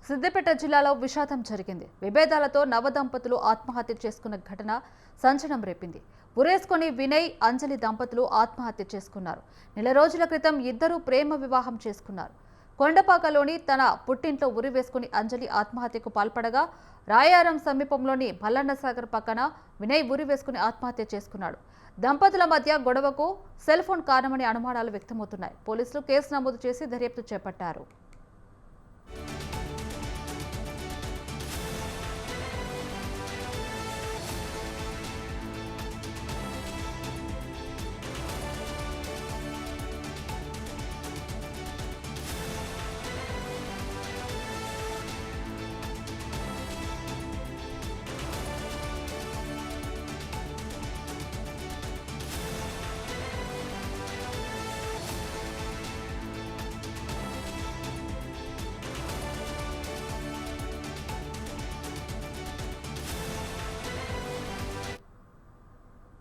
సిద్దిపేట జిల్లాలో విషాదం జరిగింది. విభేదాలతో నవదంపతులు ఆత్మహత్య చేసుకున్న ఘటన సంచలనం రేపింది. ఉరేసుకొని వినయ్, అంజలి దంపతులు ఆత్మహత్య చేసుకున్నారు. నెల రోజుల క్రితం ఇద్దరు ప్రేమ వివాహం చేసుకున్నారు. కొండపాకలోని తన పుట్టింట్లో ఉరివేసుకుని అంజలి ఆత్మహత్యకు పాల్పడగా, రాయారం సమీపంలోని మల్లన్నసాగర్ పక్కన వినయ్ ఉరివేసుకుని ఆత్మహత్య చేసుకున్నాడు. దంపతుల మధ్య గొడవకు సెల్ ఫోన్ కారణమని అనుమానాలు వ్యక్తమవుతున్నాయి. పోలీసులు కేసు నమోదు చేసి దర్యాప్తు చేపట్టారు.